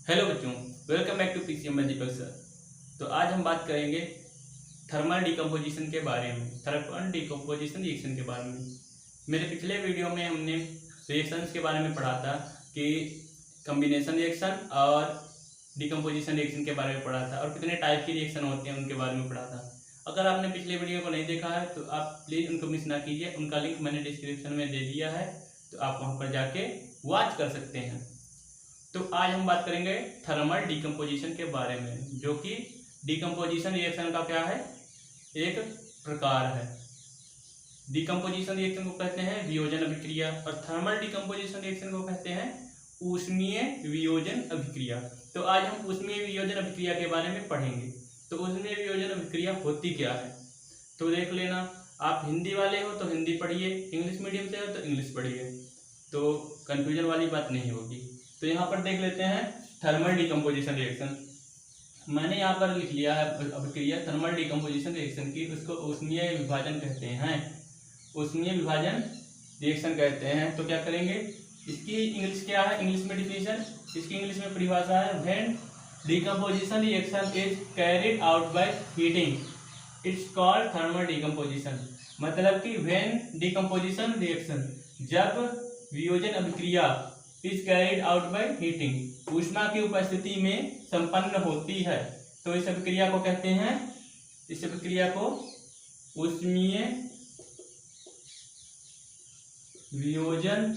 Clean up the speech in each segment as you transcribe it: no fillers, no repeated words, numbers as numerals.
Hello बच्चों, welcome back to PCM Deepak sir. तो आज हम बात करेंगे थर्मल डिकम्पोजिशन के बारे में, थर्मल डिकम्पोजिशन रिएक्शन के बारे में। मेरे पिछले वीडियो में हमने रिएक्शंस के बारे में पढ़ा था कि कम्बिनेशन रिएक्शन और डिकम्पोजिशन रिएक्शन के बारे में पढ़ा था और कितने टाइप की रिएक्शन होते हैं उनके बारे में पढ़ा था। अगर आपने पिछले वीडियो को नहीं देखा है तो आप प्लीज़ उनको मिस ना कीजिए, उनका लिंक मैंने डिस्क्रिप्शन में दे दिया है, तो आप वहाँ पर जाके वॉच कर सकते हैं। तो आज हम बात करेंगे थर्मल डिकम्पोजिशन के बारे में, जो कि डिकम्पोजिशन रिएक्शन का क्या है, एक प्रकार है। डिकम्पोजिशन रिएक्शन को कहते हैं वियोजन अभिक्रिया और थर्मल डिकम्पोजिशन रिएक्शन को कहते हैं ऊष्मीय वियोजन अभिक्रिया। तो आज हम ऊष्मीय वियोजन अभिक्रिया के बारे में पढ़ेंगे। तो ऊष्मीय वियोजन अभिक्रिया होती क्या है, तो देख लेना। आप हिंदी वाले हो तो हिंदी पढ़िए, इंग्लिश मीडियम से हो तो इंग्लिश पढ़िए, तो कन्फ्यूजन वाली बात नहीं होगी। तो यहाँ पर देख लेते हैं थर्मल डिकम्पोजिशन रिएक्शन। मैंने यहाँ पर लिख लिया है अभिक्रिया थर्मल डिकम्पोजिशन रिएक्शन की, उसको ऊष्मीय विभाजन कहते हैं, ऊष्मीय विभाजन रिएक्शन कहते हैं। तो क्या करेंगे, इसकी इंग्लिश क्या है, इंग्लिश में डिफिनेशन, इसकी इंग्लिश में परिभाषा है, when decomposition reaction is carried out by heating it's called thermal decomposition. मतलब कि व्हेन डिकम्पोजिशन रिएक्शन, जब वियोजन अभिक्रिया is carried out by heating, ऊष्मा की उपस्थिति में संपन्न होती है, तो इस अभिक्रिया को कहते हैं, इस अभिक्रिया को ऊष्मीय वियोजन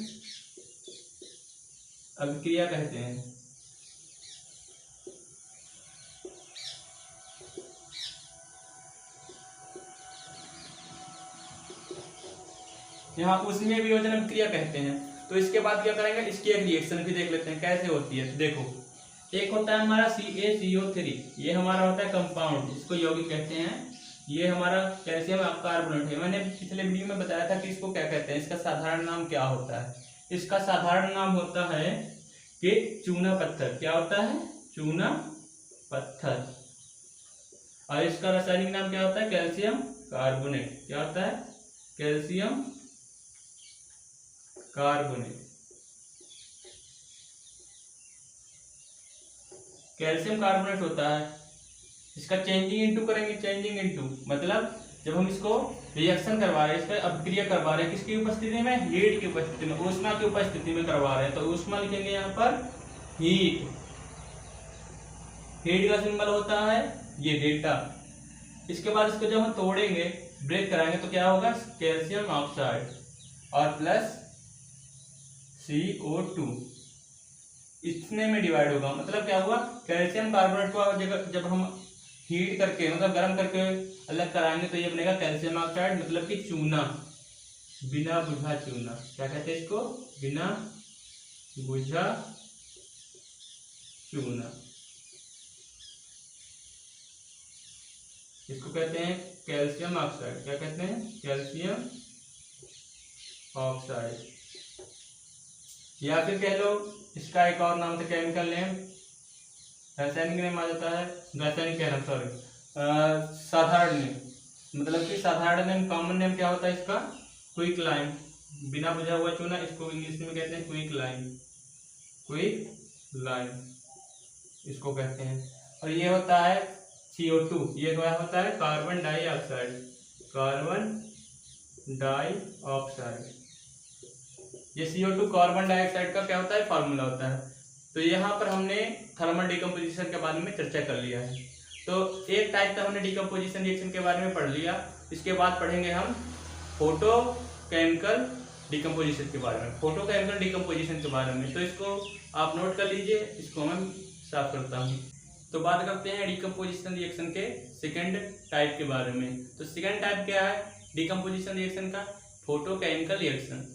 अभिक्रिया कहते हैं। यहाँ ऊष्मीय वियोजन अभिक्रिया कहते हैं। तो इसके बाद क्या करेंगे, इसकी एक रिएक्शन भी देख लेते हैं कैसे होती है। देखो, एक होता है हमारा CaCO3, ये हमारा होता है कंपाउंड, इसको यौगिक कहते हैं। ये हमारा कैल्शियम कार्बोनेट है। मैंने पिछले वीडियो में बताया था कि इसको क्या कहते हैं, इसका साधारण नाम क्या होता है। इसका साधारण नाम होता है कि चूना पत्थर। क्या होता है, चूना पत्थर। और इसका रासायनिक नाम क्या होता है, कैल्शियम कार्बोनेट। क्या होता है, कैल्शियम कार्बोनेट। कैल्शियम कार्बोनेट होता है। इसका चेंजिंग इनटू करेंगे, चेंजिंग इनटू मतलब जब हम इसको रिएक्शन करवा रहे हैं, इसका अभिक्रिया करवा रहे हैं, किसकी उपस्थिति में, हीट की उपस्थिति में, ऊष्मा की उपस्थिति में करवा रहे हैं, तो ऊष्मा लिखेंगे यहाँ पर हीट। हीट का सिंबल होता है ये डेल्टा। इसके बाद इसको जब हम तोड़ेंगे, ब्रेक कराएंगे, तो क्या होगा, कैल्शियम ऑक्साइड और प्लस CO2 इतने में डिवाइड होगा। मतलब क्या हुआ, कैल्शियम कार्बोनेट को जब हम हीट करके मतलब गर्म करके अलग कराएंगे तो ये बनेगा कैल्शियम ऑक्साइड, मतलब कि चूना, बिना बुझा चूना। क्या कहते हैं इसको, बिना बुझा चूना, इसको कहते हैं कैल्शियम ऑक्साइड। क्या कहते हैं, कैल्शियम ऑक्साइड। या फिर कह लो इसका एक और नाम था केमिकल नेम, रासायनिक नेम आ जाता है, रासायनिक कह रहा सॉरी, साधारण नेम। मतलब कि साधारण नेम, कॉमन नेम क्या होता है इसका, क्विक लाइम, बिना बुझा हुआ चूना, इसको इंग्लिश में कहते हैं क्विक लाइम, क्विक लाइम इसको कहते हैं। और ये होता है CO2, ये क्या होता है, कार्बन डाइऑक्साइड, कार्बन डाइऑक्साइड। ये CO2 कार्बन डाइऑक्साइड का क्या होता है, फार्मूला होता है। तो यहाँ पर हमने थर्मल डिकम्पोजिशन के बारे में चर्चा कर लिया है। तो एक टाइप का हमने डिकम्पोजिशन रिएक्शन के बारे में पढ़ लिया। इसके बाद पढ़ेंगे हम फोटोकेमिकल डिकम्पोजिशन के बारे में, फोटोकेमिकल डिकम्पोजिशन के बारे में। तो इसको आप नोट कर लीजिए, इसको मैं साफ करता हूँ। तो बात करते हैं डिकम्पोजिशन रिएक्शन के सेकेंड टाइप के बारे में। तो सेकेंड टाइप क्या है डिकम्पोजिशन रिएक्शन का, फोटोकेमिकल रिएक्शन।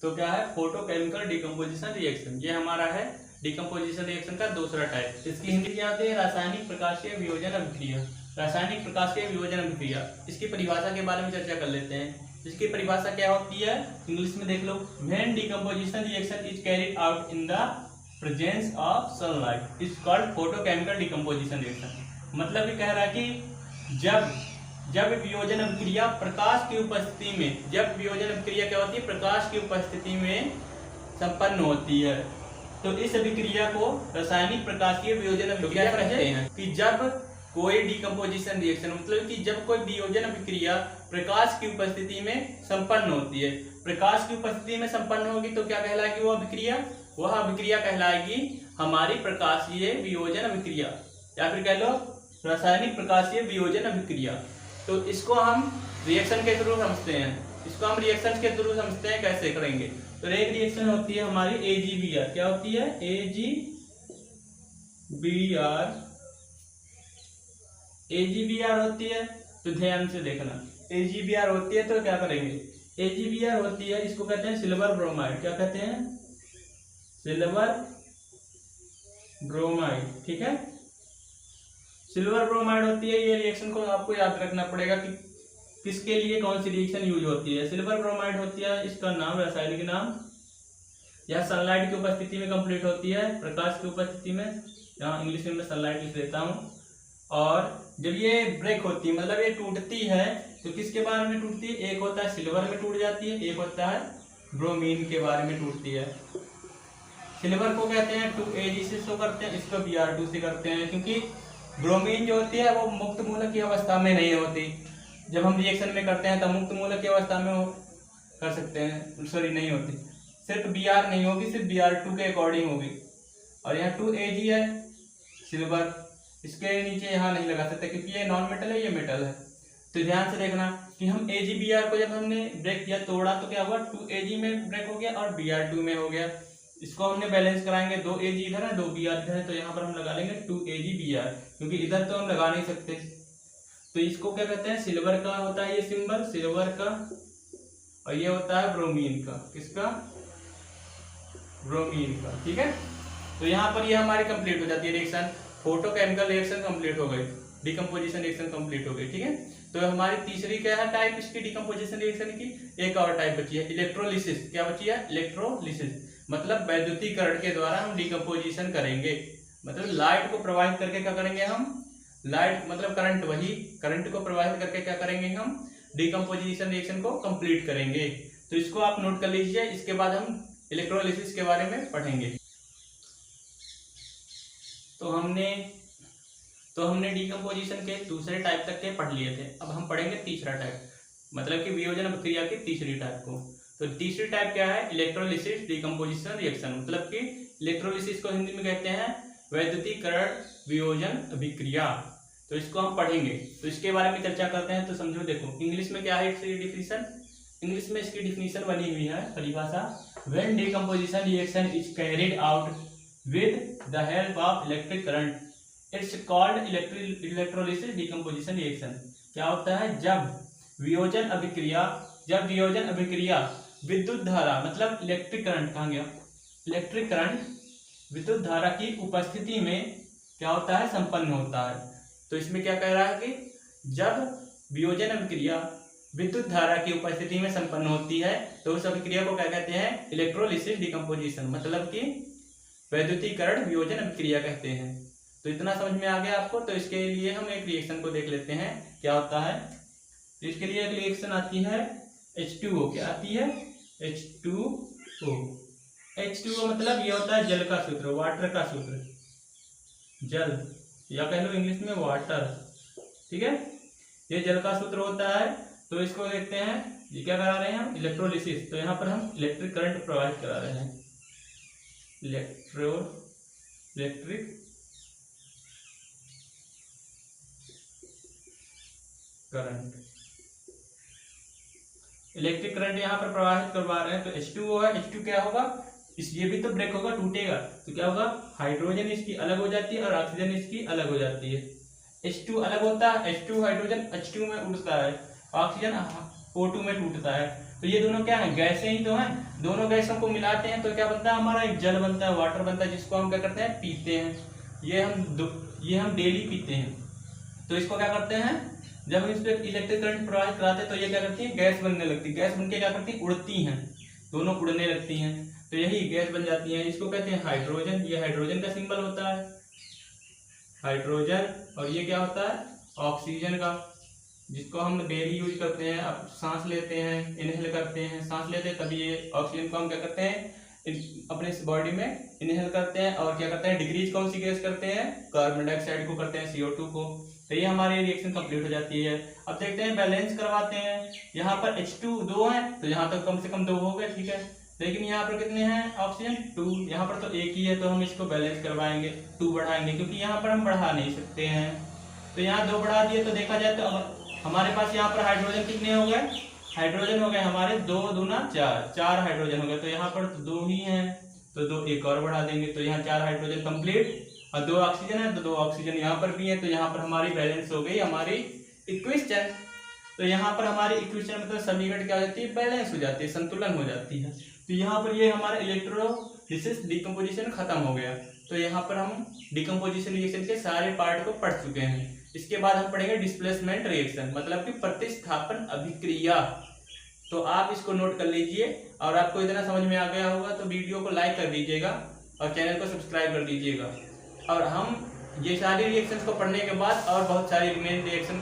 तो क्या है, फोटोकेमिकल डिकम्पोजिशन रिएक्शन, ये हमारा है डिकम्पोजिशन रिएक्शन का दूसरा टाइप। इसकी हिंदी क्या होती है, रासायनिक प्रकाशीय वियोजन अभिक्रिया। रासायनिक प्रकाशीय वियोजन अभिक्रिया, इसकी परिभाषा के बारे में चर्चा कर लेते हैं। इसकी परिभाषा क्या होती है, इंग्लिश में देख लो, when decomposition reaction is carried out in the presence of sunlight is called photochemical decomposition reaction. मतलब ये कह रहा है कि जब वियोजन अभिक्रिया प्रकाश की उपस्थिति में, जब वियोजन अभिक्रिया क्या होती है, प्रकाश की उपस्थिति में संपन्न होती है, तो इस अभिक्रिया को रासायनिक प्रकाशीय वियोजन अभिक्रिया कहते हैं कि जब कोई डिकम्पोजिशन रिएक्शन मतलब कि जब कोई वियोजन अभिक्रिया प्रकाश की उपस्थिति में संपन्न होती है, प्रकाश की उपस्थिति में संपन्न होगी तो क्या कहलाएगी वो अभिक्रिया? वह अभिक्रिया कहलाएगी हमारी प्रकाशीय वियोजन अभिक्रिया या फिर कह लो रासायनिक प्रकाशीय वियोजन अभिक्रिया। तो इसको हम रिएक्शन के थ्रू समझते हैं, इसको हम रिएक्शन के थ्रू समझते हैं। कैसे करेंगे? तो एक रिएक्शन होती है हमारी AgBr। क्या होती है? AgBr होती है। तो ध्यान से देखना, AgBr होती है तो क्या करेंगे? AgBr होती है, इसको कहते हैं सिल्वर ब्रोमाइड। क्या कहते हैं? Silver bromide. ठीक है, सिल्वर ब्रोमाइड होती है। ये रिएक्शन को आपको याद रखना पड़ेगा कि किसके लिए कौन सी रिएक्शन यूज होती है। सिल्वर ब्रोमाइड होती है, इसका नाम रासायनिक नाम यह सनलाइट की उपस्थिति में कंप्लीट होती है, प्रकाश की उपस्थिति में। यहाँ इंग्लिश में मैं सनलाइट लिख देता हूँ। और जब ये ब्रेक होती है मतलब ये टूटती है तो किसके बारे में टूटती है? एक होता है सिल्वर में टूट जाती है, एक होता है ब्रोमीन के बारे में टूटती है। सिल्वर को कहते हैं 2Ag से शो करते हैं, इसको Br2 से करते हैं, क्योंकि ब्रोमीन जो होती है वो मुक्त मूलक की अवस्था में नहीं होती। जब हम रिएक्शन में करते हैं तब मुक्त मूलक की अवस्था में कर सकते हैं, सॉरी नहीं होती। सिर्फ Br नहीं होगी, सिर्फ Br2 के अकॉर्डिंग होगी। और यहाँ 2Ag है सिल्वर, इसके नीचे यहाँ नहीं लगा सकते क्योंकि ये नॉन मेटल है, ये मेटल है। तो ध्यान से देखना कि हम AgBr को जब हमने ब्रेक किया, तोड़ा, तो क्या हुआ? 2Ag में ब्रेक हो गया और Br2 में हो गया। इसको हमने बैलेंस कराएंगे, 2Ag इधर है 2Br इधर है, तो यहाँ पर हम लगा लेंगे 2AgBr, क्योंकि इधर तो हम लगा नहीं सकते। तो इसको क्या कहते हैं? सिल्वर का होता है ये सिंबल, सिल्वर का, और ये होता है ब्रोमीन का। किसका? ब्रोमीन का। ठीक है, तो यहाँ पर ये हमारी कंप्लीट हो जाती है रिएक्शन, फोटोकेमिकल रिएक्शन कंप्लीट हो गई, डिकम्पोजिशन रिएक्शन कंप्लीट हो गई। ठीक है, तो हमारी तीसरी क्या है टाइप इसकी डिकम्पोजिशन रिएक्शन की? एक और टाइप बची है इलेक्ट्रोलिसिस। क्या बची है? इलेक्ट्रोलिसिस, मतलब वैद्युतीकरण के द्वारा हम डिकम्पोजिशन करेंगे। मतलब लाइट को प्रवाहित करके क्या करेंगे हम? लाइट मतलब करंट, वही करंट को प्रवाहित करके क्या करेंगे हम? डिकम्पोजिशन रिएक्शन को कंप्लीट करेंगे। तो इसको आप नोट कर लीजिए, इसके बाद हम इलेक्ट्रोलिसिस के बारे में पढ़ेंगे। तो हमने डिकम्पोजिशन के दूसरे टाइप तक के पढ़ लिए थे। अब हम पढ़ेंगे तीसरा टाइप, मतलब कि वियोजन अभिक्रिया की तीसरी टाइप को। तो तीसरी टाइप क्या है? इलेक्ट्रोलिसिस डिकम्पोजिशन रिएक्शन, मतलब कि इलेक्ट्रोलिसिस को हिंदी में कहते हैं वैद्युतीकरण वियोजन अभिक्रिया। तो इसको हम पढ़ेंगे, तो इसके बारे में चर्चा करते हैं। तो समझो, देखो इंग्लिश में क्या है इसकी डिफिनीशन? इंग्लिश में इसकी डिफिनीशन बनी हुई है, परिभाषा, when decomposition reaction is carried out with the help of electric current, it's called electrolysis decomposition reaction। क्या होता है? जब वियोजन अभिक्रिया विद्युत धारा मतलब इलेक्ट्रिक करंट, कहाँ गया? इलेक्ट्रिक करंट विद्युत धारा की उपस्थिति में क्या होता है? संपन्न होता है। तो इसमें क्या कह रहा है कि जब वियोजन अभिक्रिया विद्युत धारा की उपस्थिति में संपन्न होती है तो उस अभिक्रिया को क्या कहते हैं? इलेक्ट्रोलिसिस डिकम्पोजिशन, मतलब कि वैद्युतीकरण वियोजन अभिक्रिया कहते हैं। तो इतना समझ में आ गया आपको। तो इसके लिए हम एक रिएक्शन को देख लेते हैं क्या होता है। तो इसके लिए एक रिएक्शन आती है H2O। क्या आती है? H2O। H2O मतलब ये होता है जल का सूत्र, वाटर का सूत्र, जल, या कह लो इंग्लिश में वाटर। ठीक है, ये जल का सूत्र होता है। तो इसको देखते हैं, ये क्या करा रहे हैं हम? इलेक्ट्रोलिसिस। तो यहाँ पर हम इलेक्ट्रिक करंट प्रोवाइड करा रहे हैं, इलेक्ट्रिक करंट यहाँ पर प्रवाहित करवा रहे हैं। तो H2O है, H2 क्या होगा? ये भी तो ब्रेक होगा, टूटेगा, तो क्या होगा? हाइड्रोजन इसकी अलग हो जाती है और ऑक्सीजन इसकी अलग हो जाती है। H2 अलग होता है, H2 हाइड्रोजन H2 में उड़ता है, ऑक्सीजन O2 में टूटता है। तो ये दोनों क्या है? गैसें ही तो हैं। दोनों गैसों को मिलाते हैं तो क्या बनता है? हमारा एक जल बनता है, वाटर बनता है, जिसको हम क्या करते हैं? पीते हैं। ये हम डेली पीते हैं। तो इसको क्या करते हैं? जब हम इस पर इलेक्ट्रिक करंट प्रवाहित कराते हैं तो ये क्या करती है? गैस बनने लगती है। गैस बनके क्या करती है? उड़ती हैं, दोनों उड़ने लगती हैं, तो यही गैस बन जाती है। इसको कहते हैं हाइड्रोजन। ये हाइड्रोजन का सिंबल होता है, हाइड्रोजन। और ये क्या होता है? ऑक्सीजन का, जिसको हम डेली यूज करते हैं। अब सांस लेते हैं, इनहेल करते हैं, सांस लेते हैं, तभी ये ऑक्सीजन को हम क्या करते हैं? अपने इस बॉडी में इनहेल करते हैं और क्या करते हैं, डिक्रीज कौन सी गैस करते हैं, कार्बन डाइऑक्साइड को करते हैं, CO2 को। तो ये हमारी रिएक्शन कंप्लीट हो जाती है। अब देखते हैं बैलेंस करवाते हैं। यहाँ पर H2 2 है तो यहाँ तक कम से कम 2 हो गए, ठीक है। लेकिन यहाँ पर कितने हैं ऑक्सीजन, 2, यहाँ पर तो एक ही है, तो हम इसको बैलेंस करवाएंगे, 2 बढ़ाएंगे, क्योंकि यहाँ पर हम बढ़ा नहीं सकते हैं। तो यहाँ 2 बढ़ा दिए तो देखा जाए तो हमारे पास यहाँ पर हाइड्रोजन कितने हो गए, हाइड्रोजन हो गए हमारे 2 दूना 4, 4 हाइड्रोजन हो गए। तो यहाँ पर 2 ही हैं तो 2 एक और बढ़ा देंगे, तो यहाँ 4 हाइड्रोजन कंप्लीट, और 2 ऑक्सीजन है तो 2 ऑक्सीजन यहाँ पर भी है। तो यहाँ पर हमारी बैलेंस हो गई हमारी इक्वेशन। तो यहाँ पर हमारी इक्वेशन मतलब समीकरण क्या हो जाती है, बैलेंस हो जाती है, संतुलन हो जाती है। तो यहाँ पर ये हमारा इलेक्ट्रोलिसिस डिकम्पोजिशन खत्म हो गया। तो यहाँ पर हम डिकम्पोजिशन रिएक्शन के सारे पार्ट को पढ़ चुके हैं। इसके बाद हम पढ़ेंगे डिस्प्लेसमेंट रिएक्शन, मतलब कि प्रतिस्थापन अभिक्रिया। तो आप इसको नोट कर लीजिए, और आपको इतना समझ में आ गया होगा तो वीडियो को लाइक कर दीजिएगा और चैनल को सब्सक्राइब कर दीजिएगा। और हम ये सारी रिएक्शंस को पढ़ने के बाद और बहुत सारी रिमेन रिएक्शन